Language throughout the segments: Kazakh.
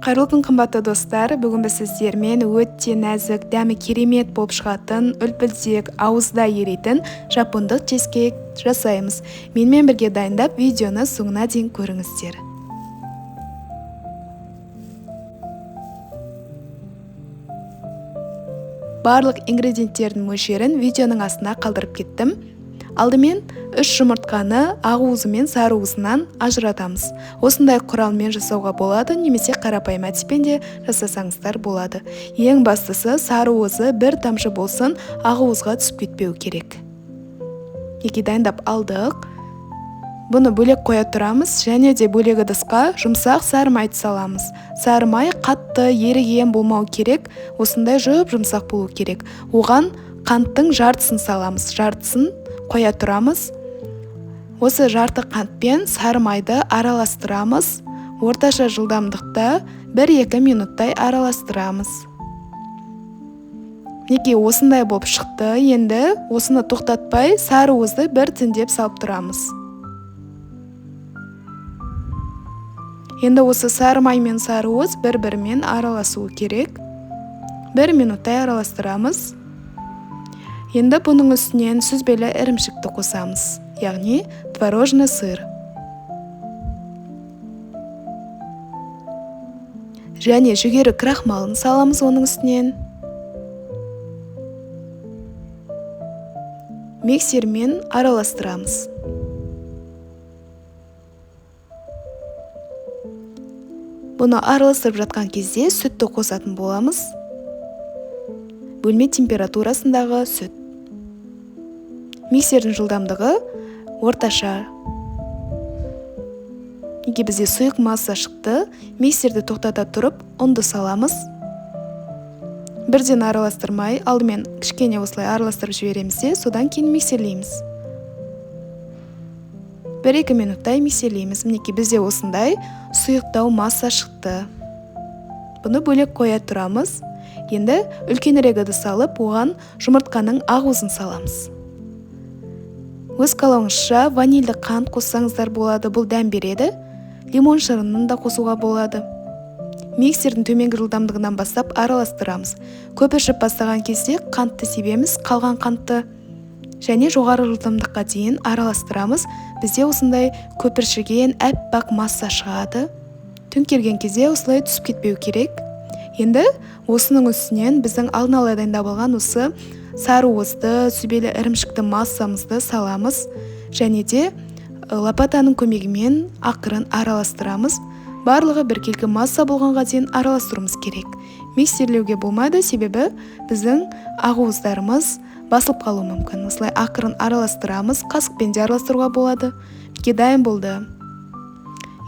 Қайырлы күн қымбатты достар, бүгін біз сіздермен өте нәзік, дәмі керемет болып шығатын, үлпілдек, ауызда еритін жапондық чизкейк жасаймыз. Менімен бірге дайындап, видеоны соңына дейін көріңіздер. Барлық ингредиенттердің мөлшерін видеоның астына қалдырып кеттім. Алдымен 3 жұмыртқаны ақуызы мен сары уызынан ажыратамыз. Осындай құралмен жасауға болады, немесе қарапайым әдіспен де жасасаңыздар болады. Ең бастысы сары уызы бір тамшы болсын, ақуызға түсіп кетпеу керек. Неге дайындап алдық. Бұны бөлек қоя тұрамыз, және де бөлек ыдысқа жұмсақ сары майды саламыз. Сары май қатты еріген болмау керек, осындай жұмсақ болу керек. Оған қанттың жартысын саламыз, жартысын қоя тұрамыз. Осы жарты қантпен сары майды араластырамыз. Орташа жылдамдықта 1-2 минуттай араластырамыз. Неге осындай болып шықты, енді осыны тоқтатпай сары уызды бір тіндеп салып тұрамыз. Енді осы сары май мен сары уыз бір-бірімен араласуы керек. 1 минуттай араластырамыз. Енді бұның үстінен сүзбелі ірімшікті қосамыз, яғни творожный сыр. Және жүгері крахмалын саламыз оның үстінен. Миксермен араластырамыз. Бұны араластырып жатқан кезде сүтті қосатын боламыз. Бөлме температурасындағы сүт. Миксердің жылдамдығы орташа. Неге бізде сұйық масса шықты, миксерді тоқтата тұрып, ұнды саламыз. Бірден араластырмай, алдымен кішкене осылай араластырып жібереміз де, содан кейін миксерлейміз. 1-2 минуттай миксерлейміз. Неге бізде осындай сұйықтау масса шықты. Бұны бөлек қоя тұрамыз. Енді үлкенірек ыдыс алып, оған жұмыртқаның ақуызын саламыз. Өз қалауыңызша ванильді қант қоссаңыздар болады, бұл дәм береді. Лимон шырынын да қосуға болады. Миксердің төменгі жылдамдығынан бастап араластырамыз. Көпіршіп бастаған кезде қантты себеміз, қалған қантты және жоғары жылдамдыққа дейін араластырамыз. Бізде осындай көпіршіген әппақ масса шығады. Төңкерген кезде осылай түсіп кетпеу керек. Енді осының үстінен біздің алдын ала дайындап алған осы сары уызды, сүбелі ірімшікті массамызды саламыз. Және де лопатаның көмегімен ақырын араластырамыз. Барлығы біркелкі масса болғанға дейін араластыруымыз керек. Миксерлеуге болмайды, себебі біздің ақуыздарымыз басылып қалуы мүмкін. Осылай ақырын араластырамыз, қасықпен де араластыруға болады. Бізге дайын болды.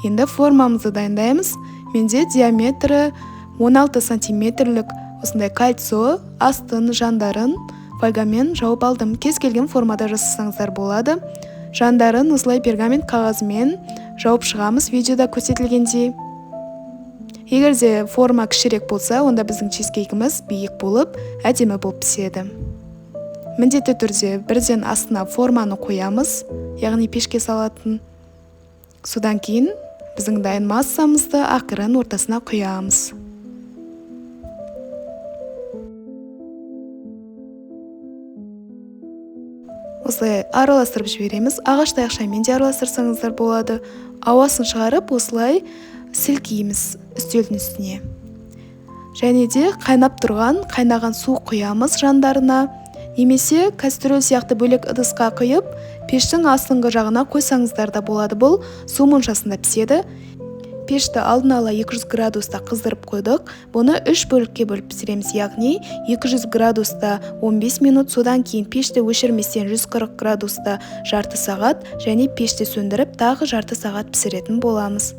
Енді формамызды дайындаймыз. Менде диаметрі 16 сантиметрлік осындай кольцо, астын, жандарын фольгамен жауып алдым. Кез келген формада жасасаңыздар болады. Жандарын осылай пергамент қағазымен жауып шығамыз, видеода көрсетілгендей. Егер де форма кішірек болса, онда біздің чизкейкіміз биік болып, әдемі болып піседі. Міндетті түрде бірден астына форманы қоямыз, яғни пешке салатын. Содан кейін біздің дайын массамызды ақырын ортасына құямыз. Осылай араластырып жібереміз. Ағаш таяқшамен де араластырсаңыздар болады. Ауасын шығарып, осылай сілкейміз үстелдің үстіне. Және де қайнап тұрған, қайнаған су құямыз жандарына. Немесе кастрюль сияқты бөлек ыдысқа құйып, пештің астыңғы жағына қойсаңыздар да болады. Бұл су моншасында піседі. Пешті алдын ала 200 градуста қыздырып қойдық. Бұны 3 бөлікке бөліп пісіреміз, яғни 200 градуста 15 минут, содан кейін пешті өшірместен 140 градуста жарты сағат, және пешті сөндіріп тағы жарты сағат пісіретін боламыз.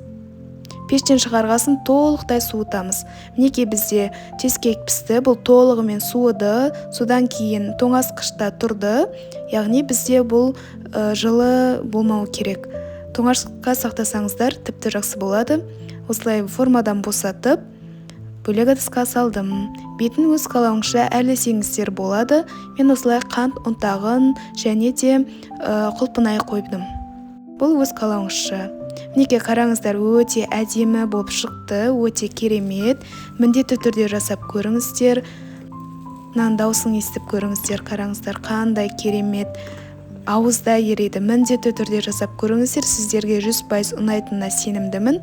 Пештен шығарғасын толықтай суытамыз. Мінекей бізде чизкейк пісті, бұл толығымен суыды, содан кейін тоңазытқышта тұрды, яғни бізде бұл жылы болмау керек. Тоңазытқышқа сақтасаңыздар тіпті жақсы болады. Осылай формадан босатып, бөлек ыдысқа салдым. Бетін өз қалауыңызша әрлесеңіздер болады. Мен осылай қант ұнтағын және де құлпынай қойдым. Бұл өз қалауыңызша. мінекей қараңыздар, өте әдемі болып шықты, өте керемет. Міндетті түрде жасап көріңіздер. Мынаның дауысын естіп көріңіздер, қараңыздар, қандай керемет. Ауызда ериді. Міндетті түрде жасап көріңіздер. Сіздерге 100% ұнайтынына сенімдімін.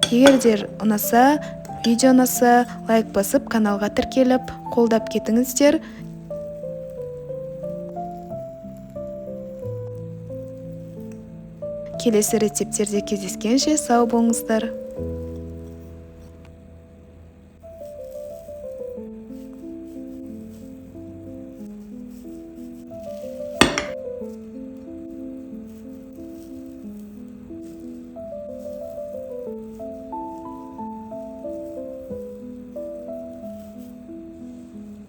Егер де ұнаса, видео ұнаса, лайк басып, каналға тіркеліп, қолдап кетіңіздер. Келесі рецептерде кездескенше сау болыңыздар.